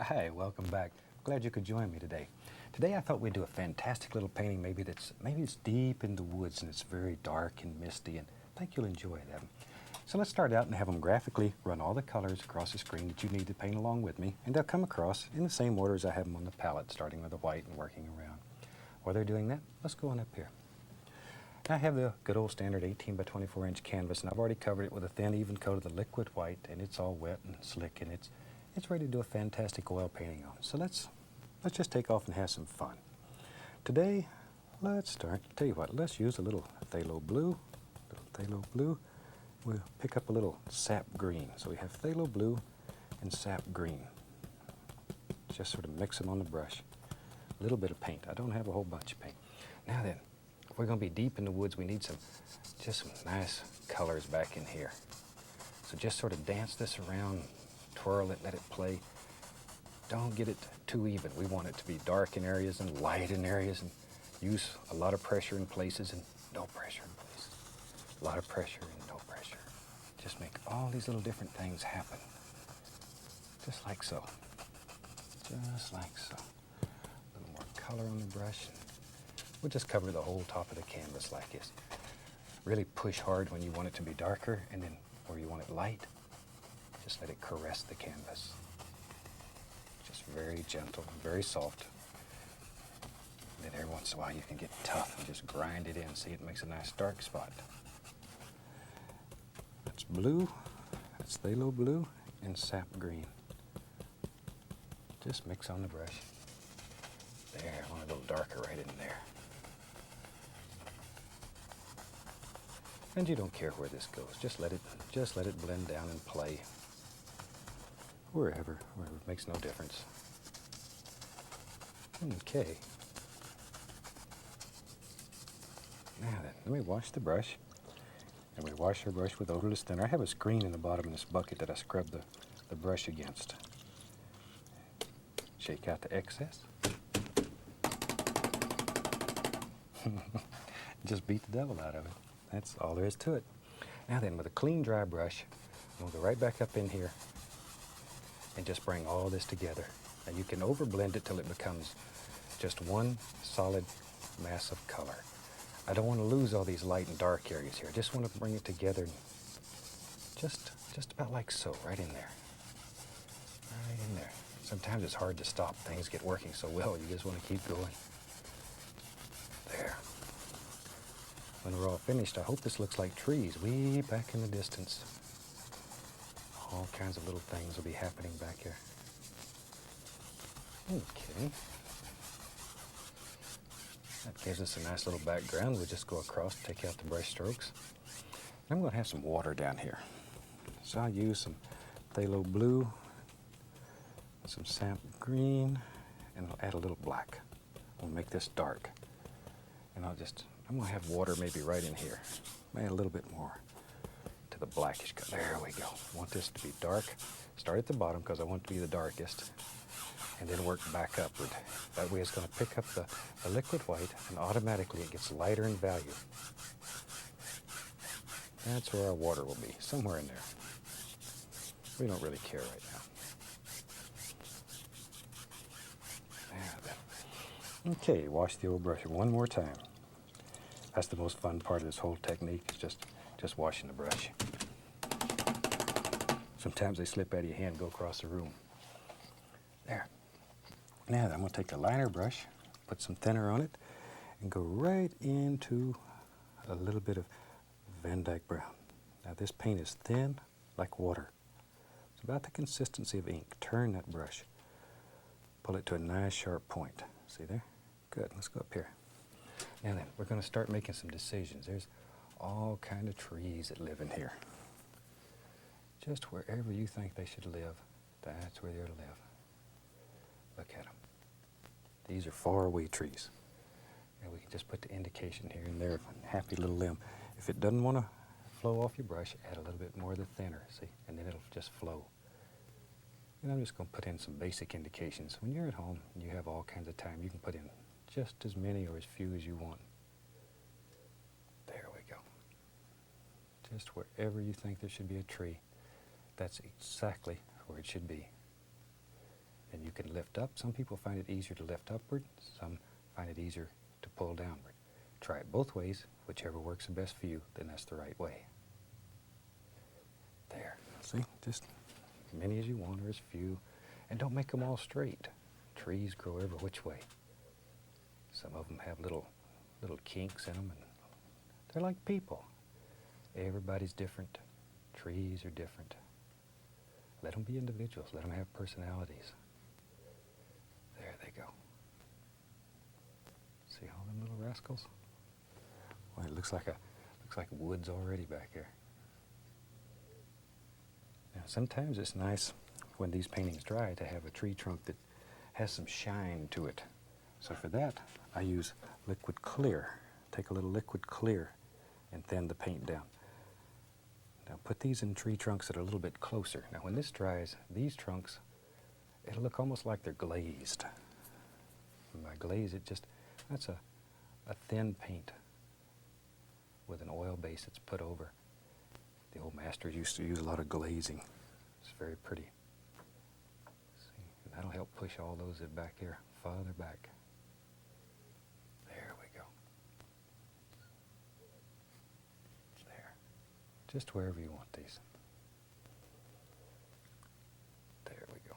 Hi, welcome back. Glad you could join me today. Today I thought we'd do a fantastic little painting. Maybe it's deep in the woods and it's very dark and misty, and I think you'll enjoy that. So let's start out and have them graphically run all the colors across the screen that you need to paint along with me, and they'll come across in the same order as I have them on the palette, starting with the white and working around. While they're doing that, let's go on up here. I have the good old standard 18 by 24 inch canvas, and I've already covered it with a thin, even coat of the liquid white, and it's all wet and slick, and it's ready to do a fantastic oil painting on. So let's just take off and have some fun. Today, let's let's use a little phthalo blue. We'll pick up a little sap green. So we have phthalo blue and sap green. Just sort of mix them on the brush. A little bit of paint. I don't have a whole bunch of paint. Now then, if we're going to be deep in the woods, we need just some nice colors back in here. So just sort of dance this around, twirl it, let it play. Don't get it too even. We want it to be dark in areas and light in areas, and use a lot of pressure in places and no pressure in places. A lot of pressure and no pressure. Just make all these little different things happen. Just like so. Just like so. A little more color on the brush. We'll just cover the whole top of the canvas like this. Really push hard when you want it to be darker, and then where you want it light, just let it caress the canvas. Just very gentle, very soft. And then every once in a while you can get tough and just grind it in. See, it makes a nice dark spot. That's blue, that's phthalo blue, and sap green. Just mix on the brush. There, I want a little darker right in there. And you don't care where this goes. Just let it blend down and play. Wherever it makes no difference. Okay. Now then, let me wash the brush. And we wash our brush with odorless thinner. I have a screen in the bottom of this bucket that I scrub the brush against. Shake out the excess. Just beat the devil out of it. That's all there is to it. Now then, with a clean, dry brush, I'm going to go right back up in here and just bring all this together. Now you can overblend it till it becomes just one solid mass of color. I don't want to lose all these light and dark areas here. I just want to bring it together just about like so, right in there. Right in there. Sometimes it's hard to stop. Things get working so well, you just want to keep going. There. When we're all finished, I hope this looks like trees way back in the distance. All kinds of little things will be happening back here. Okay. That gives us a nice little background. We'll just go across, take out the brush strokes. I'm going to have some water down here. So I'll use some phthalo blue, some sap green, and I'll add a little black. I'll make this dark. And I'm going to have water maybe right in here. Add a little bit more to the blackish color. There we go. I want this to be dark. Start at the bottom because I want it to be the darkest, and then work back upward. That way it's going to pick up the liquid white, and automatically it gets lighter in value. That's where our water will be, somewhere in there. We don't really care right now. There, then. Okay, wash the old brush one more time. That's the most fun part of this whole technique, is just washing the brush. Sometimes they slip out of your hand and go across the room. There. Now I'm going to take the liner brush, put some thinner on it, and go right into a little bit of Van Dyke brown. Now this paint is thin like water. It's about the consistency of ink. Turn that brush. Pull it to a nice sharp point. See there? Good. Let's go up here. Now then, we're going to start making some decisions. There's all kind of trees that live in here. Just wherever you think they should live, that's where they're to live. Look at them. These are far away trees. And we can just put the indication here and there of a happy little limb. If it doesn't want to flow off your brush, add a little bit more of the thinner, see? And then it'll just flow. And I'm just going to put in some basic indications. When you're at home and you have all kinds of time, you can put in just as many or as few as you want. There we go. Just wherever you think there should be a tree, that's exactly where it should be. And you can lift up. Some people find it easier to lift upward. Some find it easier to pull downward. Try it both ways. Whichever works the best for you, then that's the right way. There. See? Just as many as you want or as few. And don't make them all straight. Trees grow every which way. Some of them have little kinks in them, and they're like people. Everybody's different. Trees are different. Let them be individuals. Let them have personalities. There they go. See all them little rascals? Well, it looks like woods already back here. Now, sometimes it's nice when these paintings dry to have a tree trunk that has some shine to it. So for that, I use liquid clear. Take a little liquid clear and thin the paint down. Now put these in tree trunks that are a little bit closer. Now when this dries, these trunks, it'll look almost like they're glazed. And by glaze, that's a thin paint with an oil base that's put over. The old masters used to use a lot of glazing. It's very pretty. See, and that'll help push all those that back here farther back. There we go. There. Just wherever you want these. There we go.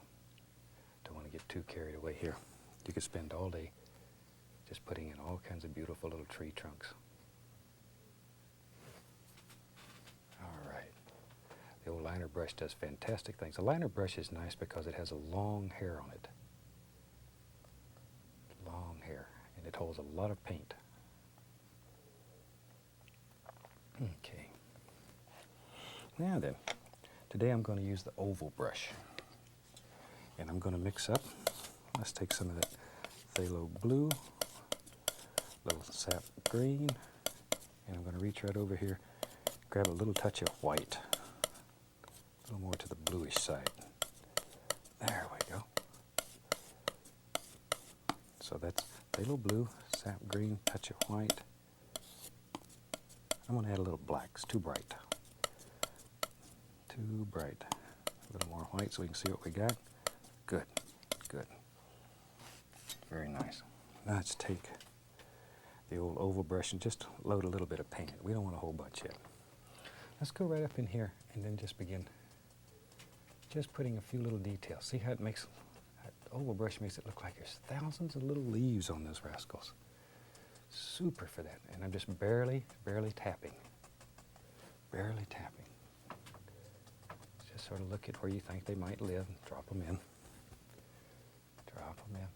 Don't want to get too carried away here. You could spend all day just putting in all kinds of beautiful little tree trunks. All right. The old liner brush does fantastic things. A liner brush is nice because it has a long hair on it. Long hair. And it holds a lot of paint. Okay. Now then, today I'm going to use the oval brush. And I'm going to mix up. Let's take some of that phthalo blue, little sap green, and I'm going to reach right over here, grab a little touch of white, a little more to the bluish side. There we go. So that's phthalo blue, sap green, touch of white. I'm going to add a little black. It's too bright. Too bright. A little more white so we can see what we got. Good, good. Very nice. Now let's take the old oval brush and just load a little bit of paint. We don't want a whole bunch yet. Let's go right up in here and then just begin just putting a few little details. See how it makes, that oval brush makes it look like there's thousands of little leaves on those rascals. Super for that. And I'm just barely tapping. Barely tapping. Just sort of look at where you think they might live and drop them in. Drop them in.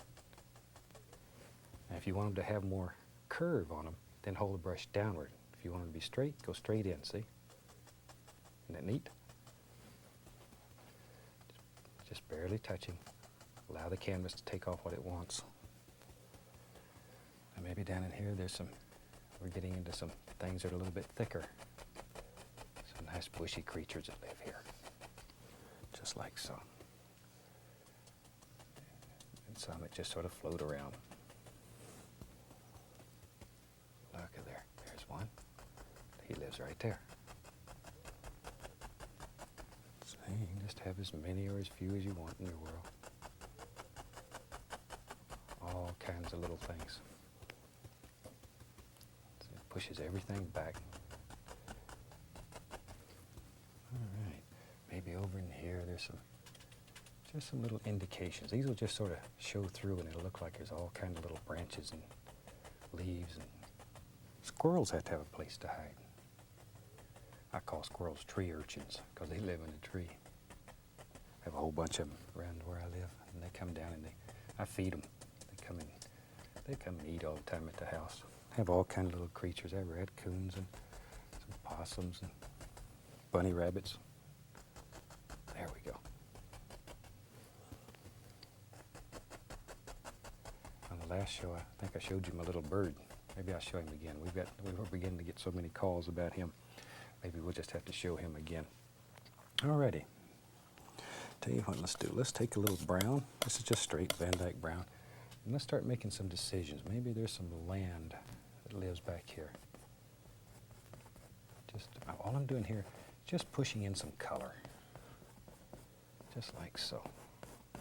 Now if you want them to have more curve on them, then hold the brush downward. If you want them to be straight, go straight in, see? Isn't that neat? Just barely touching. Allow the canvas to take off what it wants. And maybe down in here we're getting into some things that are a little bit thicker. Some nice bushy creatures that live here. Just like so. And some that just sort of float around. Look at there. There's one. He lives right there. So you can just have as many or as few as you want in your world. All kinds of little things. So it pushes everything back. All right. Maybe over in here there's just some little indications. These will just sort of show through and it'll look like there's all kinds of little branches and leaves. And squirrels have to have a place to hide. I call squirrels tree urchins because they live in a tree. I have a whole bunch of them around where I live, and they come down and I feed them. They come and eat all the time at the house. I have all kinds of little creatures. I have raccoons and some possums and bunny rabbits. There we go. On the last show, I think I showed you my little bird. Maybe I'll show him again. We were beginning to get so many calls about him. Maybe we'll just have to show him again. Alrighty. Tell you what, let's do. Let's take a little brown. This is just straight Van Dyke brown. And let's start making some decisions. Maybe there's some land that lives back here. Just all I'm doing here, just pushing in some color. Just like so.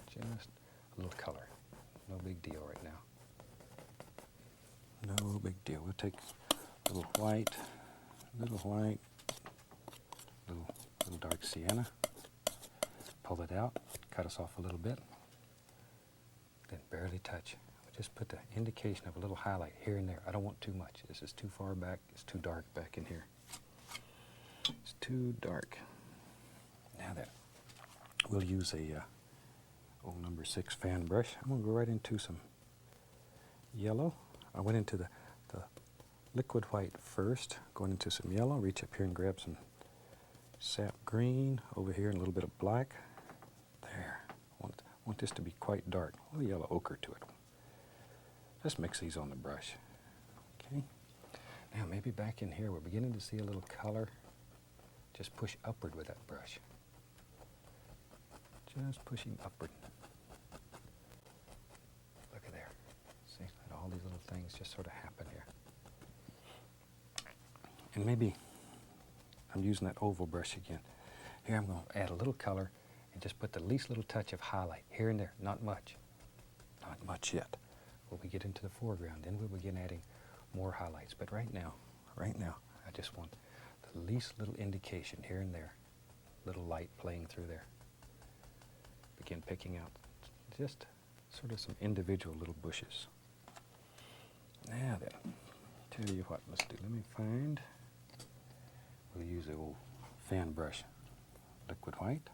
Just a little color. No big deal right now. No big deal. We'll take a little white, little dark sienna, pull it out, cut us off a little bit, then barely touch. We'll just put the indication of a little highlight here and there. I don't want too much. This is too far back. It's too dark back in here. It's too dark. Now then, we'll use a old number 6 fan brush. I'm going to go right into some yellow. I went into the liquid white first, going into some yellow. Reach up here and grab some sap green over here and a little bit of black. There. Want this to be quite dark. A little yellow ochre to it. Just mix these on the brush. Okay. Now maybe back in here we're beginning to see a little color. Just push upward with that brush. Just pushing upward. Look at there. See, all these little things just sort of happen here. And maybe I'm using that oval brush again. Here I'm going to add a little color and just put the least little touch of highlight here and there. Not much. Not much yet. When we get into the foreground, then we'll begin adding more highlights. But right now, I just want the least little indication here and there. Little light playing through there. Begin picking out just sort of some individual little bushes. Now then, tell you what, let's do. Let me find. We'll use the old fan brush, liquid white,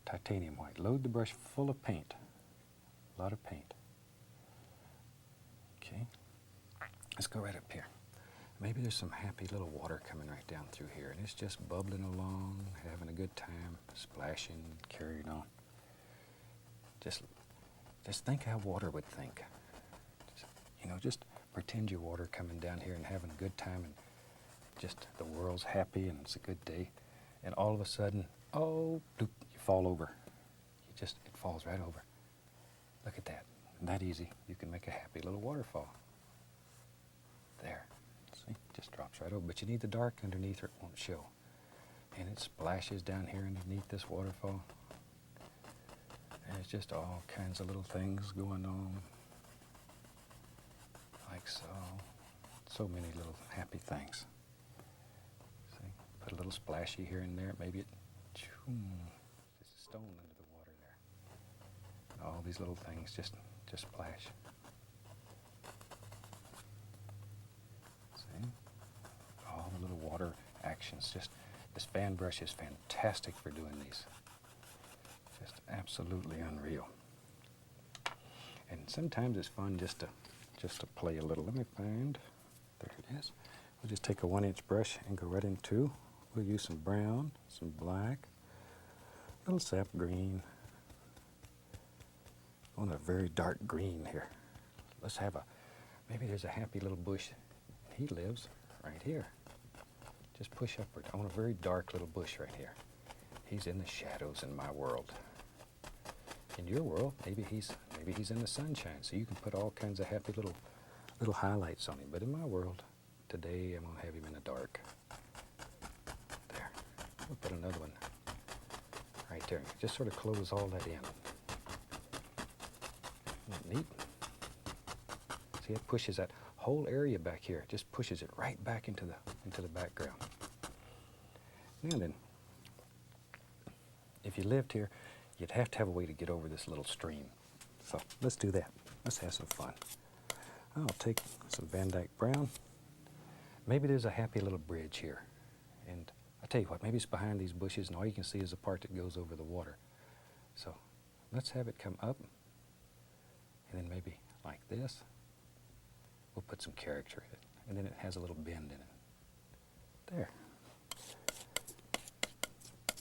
titanium white. Load the brush full of paint, a lot of paint. Okay, let's go right up here. Maybe there's some happy little water coming right down through here, and it's just bubbling along, having a good time, splashing, carrying on. Just think how water would think. Just pretend your water coming down here and having a good time, and just the world's happy and it's a good day, and all of a sudden, oh, bloop, you fall over. It falls right over. Look at that. That easy. You can make a happy little waterfall. There. See, just drops right over. But you need the dark underneath or it won't show. And it splashes down here underneath this waterfall. And it's just all kinds of little things going on. Like so. So many little happy things. See, put a little splashy here and there. Maybe there's a stone under the water there. And all these little things just splash. See? All the little water actions. This fan brush is fantastic for doing these. Just absolutely unreal. And sometimes it's fun just to play a little. Let me find. There it is. We'll just take a 1-inch brush and go right into. We'll use some brown, some black, a little sap green. I want a very dark green here. Let's have maybe there's a happy little bush. He lives right here. Just push upward. I want a very dark little bush right here. He's in the shadows in my world. In your world, maybe he's in the sunshine, so you can put all kinds of happy little highlights on him. But in my world, today I'm gonna have him in the dark. There. We'll put another one right there. Just sort of close all that in. Isn't that neat? See, it pushes that whole area back here. It just pushes it right back into the background. Now then, if you lived here, you'd have to have a way to get over this little stream. So let's do that. Let's have some fun. I'll take some Van Dyke brown. Maybe there's a happy little bridge here. And I'll tell you what, maybe it's behind these bushes and all you can see is the part that goes over the water. So let's have it come up. And then maybe like this. We'll put some character in it. And then it has a little bend in it. There.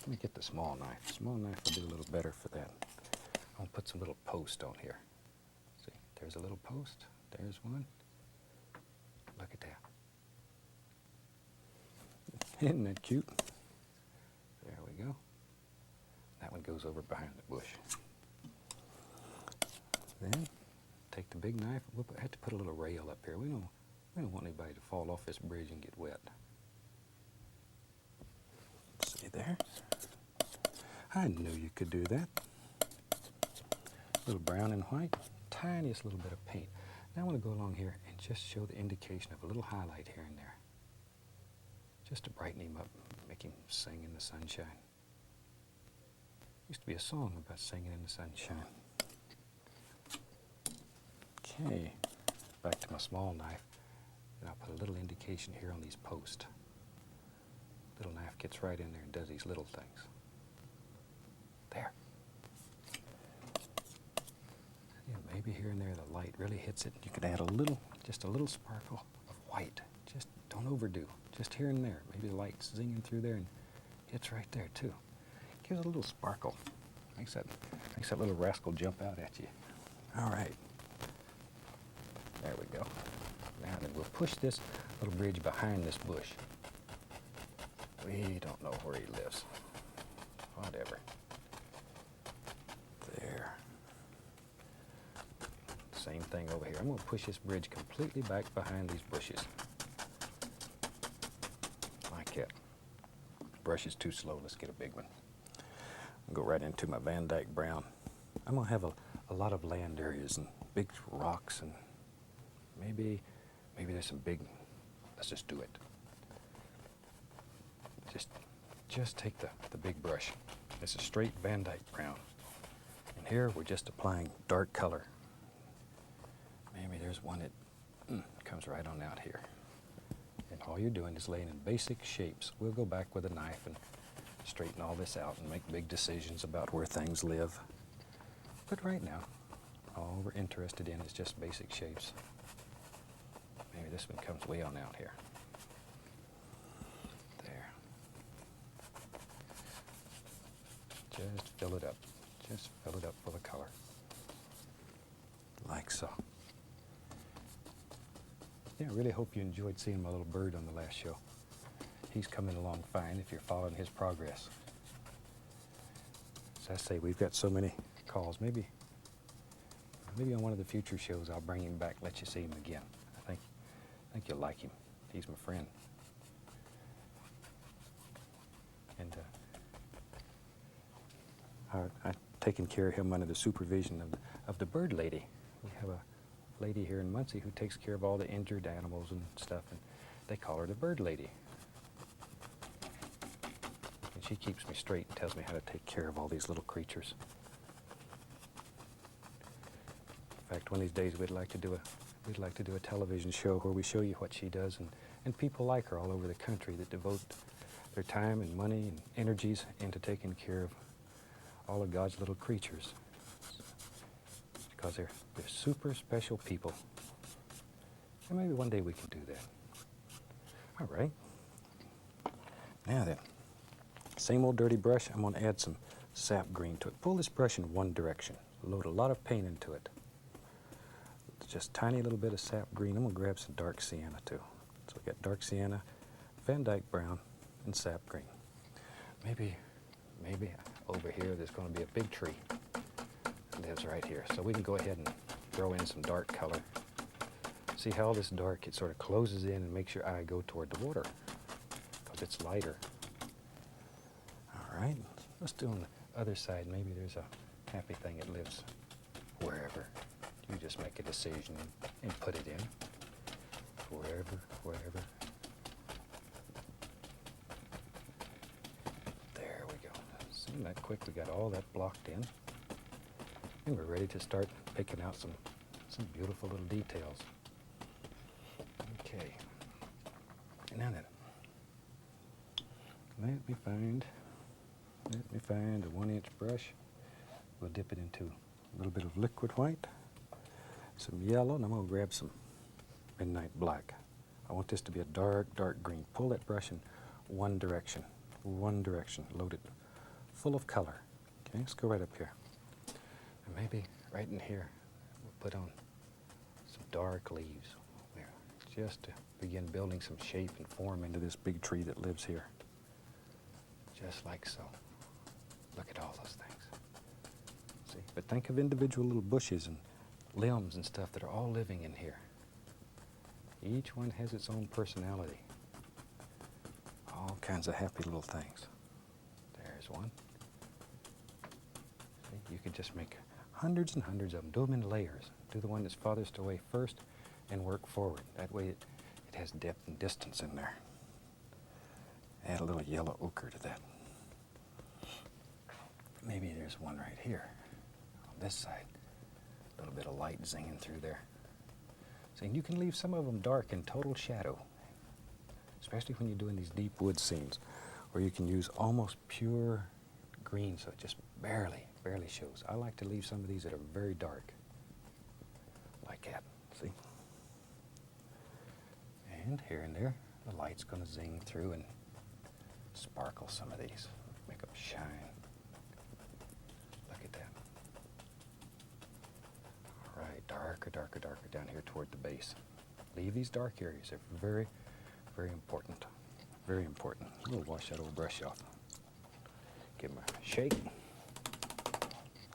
Let me get the small knife. Small knife will do a little better for that. I'll put some little post on here. See, there's a little post. There's one. Look at that. Isn't that cute? There we go. That one goes over behind the bush. Then take the big knife. We'll have to put a little rail up here. We don't want anybody to fall off this bridge and get wet. See there? I knew you could do that. little brown and white, tiniest little bit of paint. Now I want to go along here and just show the indication of a little highlight here and there, just to brighten him up, make him sing in the sunshine. Used to be a song about singing in the sunshine. Okay, back to my small knife, and I'll put a little indication here on these posts. Little knife gets right in there and does these little things. There. Yeah, maybe here and there the light really hits it. You could add a little, just a little sparkle of white. Just don't overdo. Just here and there. Maybe the light's zinging through there and hits right there too. Gives a little sparkle. Makes that little rascal jump out at you. All right. There we go. Now then we'll push this little bridge behind this bush. We don't know where he lives. Whatever. There. Same thing over here. I'm going to push this bridge completely back behind these bushes. Like that. Brush is too slow. Let's get a big one. I'll go right into my Van Dyke brown. I'm going to have a lot of land areas and big rocks, and maybe there's some big, let's just do it. Just take the big brush. It's a straight Van Dyke brown. And here we're just applying dark color. Maybe there's one that comes right on out here. And all you're doing is laying in basic shapes. We'll go back with a knife and straighten all this out and make big decisions about where things live. But right now, all we're interested in is just basic shapes. Maybe this one comes way on out here. There. Just fill it up. Just fill it up full of color. Like so. Yeah, I really hope you enjoyed seeing my little bird on the last show. He's coming along fine if you're following his progress. As I say, we've got so many calls. Maybe on one of the future shows I'll bring him back, let you see him again. I think you'll like him. He's my friend. And I've taken care of him under the supervision of the bird lady. We have a lady here in Muncie who takes care of all the injured animals and stuff, and they call her the bird lady. And she keeps me straight and tells me how to take care of all these little creatures. In fact, one of these days we'd like to do a television show where we show you what she does, and people like her all over the country that devote their time and money and energies into taking care of all of God's little creatures. Because they're super special people. And maybe one day we can do that. All right. Now then, same old dirty brush. I'm going to add some sap green to it. Pull this brush in one direction. Load a lot of paint into it. Just tiny little bit of sap green. I'm going to grab some dark sienna too. So we got dark sienna, Van Dyke brown, and sap green. Maybe over here there's going to be a big tree. Lives right here. So we can go ahead and throw in some dark color. See how all this dark, it sort of closes in and makes your eye go toward the water because it's lighter. All right, let's do on the other side. Maybe there's a happy thing that lives wherever. You just make a decision and put it in. Wherever. There we go. See that quick? We got all that blocked in. And we're ready to start picking out some beautiful little details. Okay. Now then, let me find a 1-inch brush. We'll dip it into a little bit of liquid white, some yellow, and I'm going to grab some midnight black. I want this to be a dark green. Pull that brush in one direction. Load it full of color. Okay, let's go right up here. And maybe right in here, we'll put on some dark leaves there, just to begin building some shape and form into this big tree that lives here. Just like so. Look at all those things. See, but think of individual little bushes and limbs and stuff that are all living in here. Each one has its own personality. All kinds of happy little things. There's one. See, you could just make Hundreds and hundreds of them. Do them in layers. Do the one that's farthest away first and work forward. That way it has depth and distance in there. Add a little yellow ochre to that. Maybe there's one right here on this side. A little bit of light zinging through there. See, you can leave some of them dark in total shadow, especially when you're doing these deep wood scenes, where you can use almost pure green so it just barely shows. I like to leave some of these that are very dark, like that, see? And here and there, the light's going to zing through and sparkle some of these, make them shine. Look at that. All right, darker down here toward the base. Leave these dark areas. They're very, very important. Very important. We'll wash that old brush off. Give them a shake.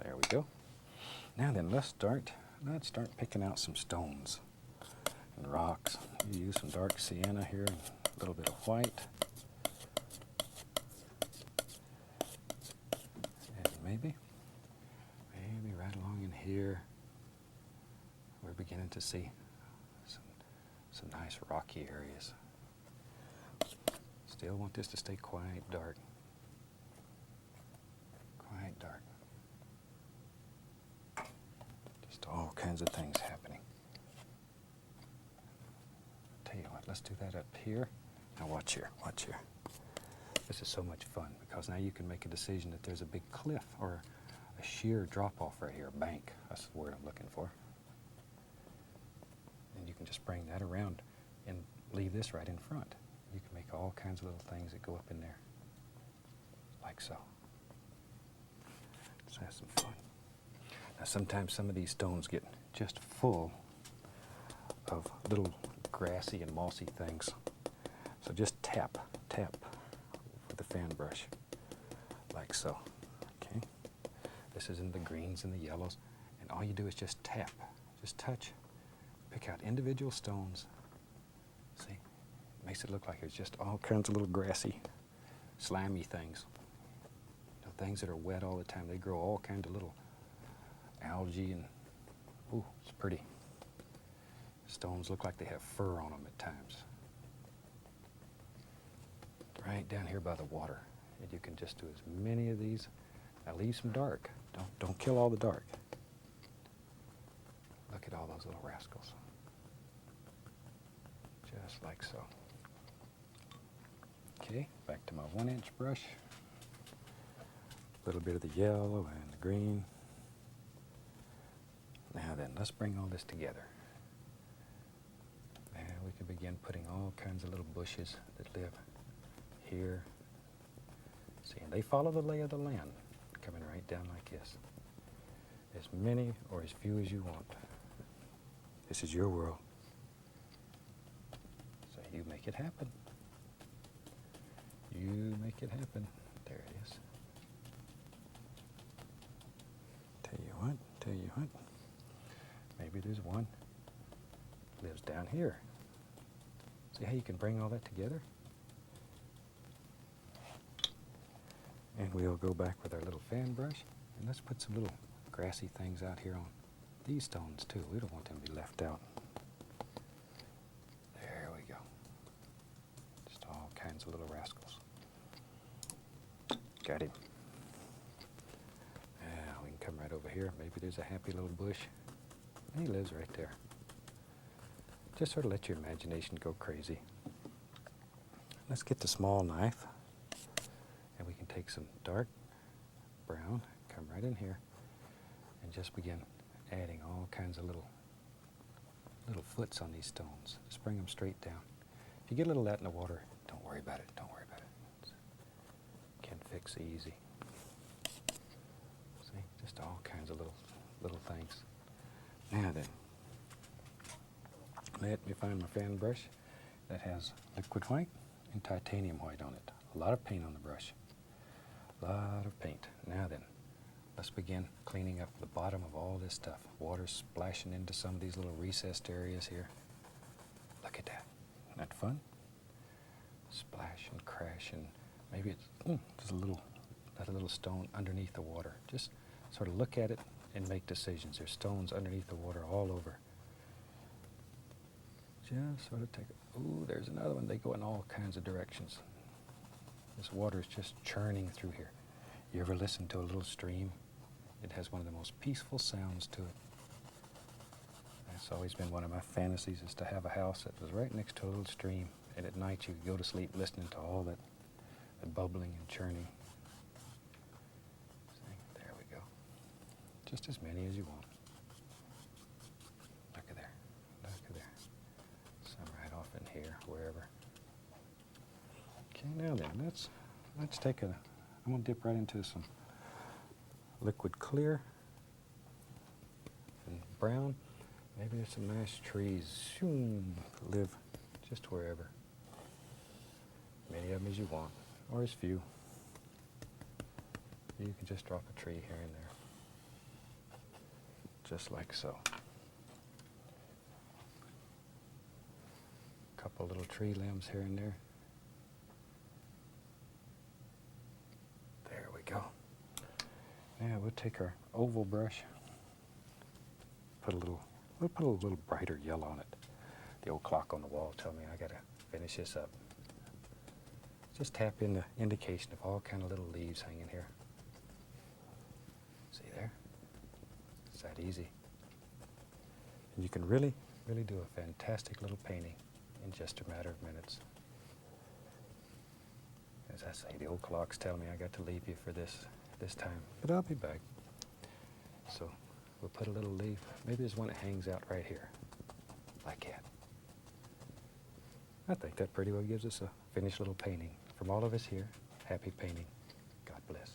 There we go. Now then, let's start picking out some stones and rocks. You use some dark sienna here, and a little bit of white. And maybe right along in here, we're beginning to see some nice rocky areas. Still want this to stay quite dark. Quite dark. Just all kinds of things happening. Tell you what, let's do that up here. Now watch here, watch here. This is so much fun because now you can make a decision that there's a big cliff or a sheer drop-off right here, a bank. That's the word I'm looking for. And you can just bring that around and leave this right in front. You can make all kinds of little things that go up in there, like so. Let's have some fun. Now sometimes some of these stones get just full of little grassy and mossy things. So just tap with the fan brush, like so. Okay. This is in the greens and the yellows, and all you do is just tap, just touch, pick out individual stones. See, makes it look like it's just all kinds of little grassy, slimy things. You know, things that are wet all the time. They grow all kinds of little algae, and ooh, it's pretty. Stones look like they have fur on them at times. Right down here by the water, and you can just do as many of these. Now leave some dark. Don't kill all the dark. Look at all those little rascals. Just like so. Okay, back to my 1-inch brush. A little bit of the yellow and the green. Now then, let's bring all this together. And we can begin putting all kinds of little bushes that live here. See, and they follow the lay of the land, coming right down like this. As many or as few as you want. This is your world. So you make it happen. You make it happen. There it is. Tell you what. Maybe there's one lives down here. See how you can bring all that together? And we'll go back with our little fan brush, and let's put some little grassy things out here on these stones too. We don't want them to be left out. There we go. Just all kinds of little rascals. Got him. Now we can come right over here. Maybe there's a happy little bush. And he lives right there. Just sort of let your imagination go crazy. Let's get the small knife, and we can take some dark brown, come right in here, and just begin adding all kinds of little foots on these stones. Just bring them straight down. If you get a little of that in the water, don't worry about it. Don't worry about it. Can fix easy. See, just all kinds of little things. Now then, let me find my fan brush that has liquid white and titanium white on it. A lot of paint on the brush. A lot of paint. Now then, let's begin cleaning up the bottom of all this stuff. Water splashing into some of these little recessed areas here. Look at that. Isn't that fun? Splash and crash, and maybe it's just a little stone underneath the water. Just sort of look at it and make decisions. There's stones underneath the water all over. Just sort of take it. Ooh, there's another one. They go in all kinds of directions. This water is just churning through here. You ever listen to a little stream? It has one of the most peaceful sounds to it. That's always been one of my fantasies, is to have a house that was right next to a little stream, and at night you could go to sleep listening to all that bubbling and churning. See, there we go. Just as many as you want. Look at there. Look at there. Some right off in here, wherever. Okay, now then, let's take a, I'm going to dip right into some liquid clear and brown. Maybe there's some nice trees. Live just wherever. Many of them as you want, or as few. You can just drop a tree here and there. Just like so. A couple little tree limbs here and there. There we go. Now we'll take our oval brush, we'll put a little brighter yellow on it. The old clock on the wall tells me I gotta finish this up. Just tap in the indication of all kind of little leaves hanging here. See there? It's that easy. And you can really, really do a fantastic little painting in just a matter of minutes. As I say, the old clock's telling me I got to leave you for this time, but I'll be back. So we'll put a little leaf. Maybe there's one that hangs out right here, like that. I think that pretty well gives us a finished little painting. From all of us here, happy painting. God bless.